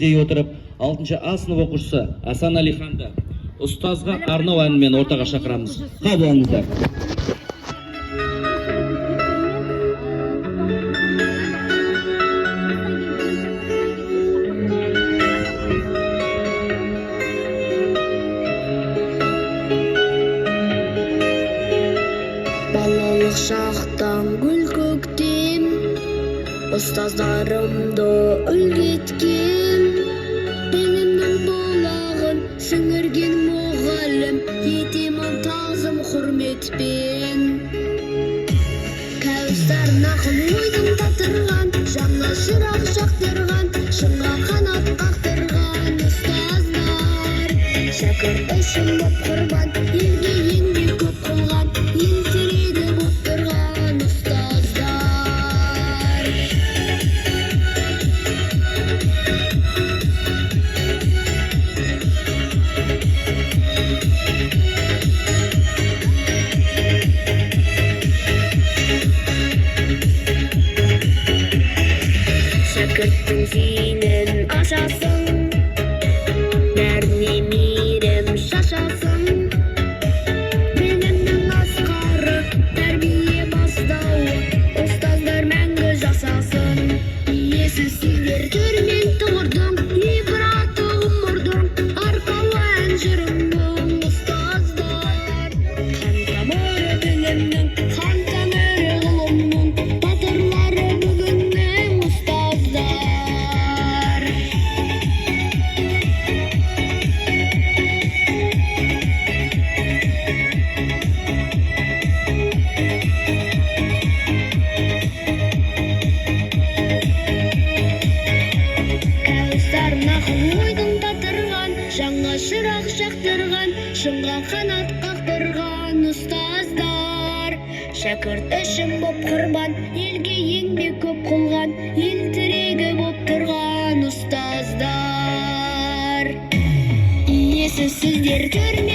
дей отырып, 6-А сынып оқушысы Асан Алиханды ұстазға арнау әнімен ортаға шақырамыз. Қабыл алыңыздар. Балалық шақтан гүл көктем, ұстаздарымды үлгі еткен, білімнің болағын сіңірген мұғалім, етемін тазым құрметпен. Кәусар нақыл ойдың татырған, жаңа шырақ жақтырған, шыңға қанат қақтырған ұстаздар. Шәкірт үшін боп құрбан, елге еңбек көп қылған, ел тірегі боп тұрған ұстаздар. Шәкірттің зейінін ашасың, бәріне мейірім шашасың. Білімнің асқары, тәрбие бастауы, ұстаздар мәңгі жасасын. Иесіз сіздер түрмен тұғырдың, ибраты ғұмырдың, арқалы ән жырыңның ұстаздар. Қан тамыры білімнің, қан тамыры ғылымның, батырлары бүгіннің ұстаздар. Кәусар нақыл ойдың татырған, жаңа шырақ жақтырған, шыңға қанат қақтырған ұстаздар. Шәкірт үшін боп құрбан, елге еңбек көп қылған, ел тірегі боп тұрған ұстаздар. Иесіз сіздер түрме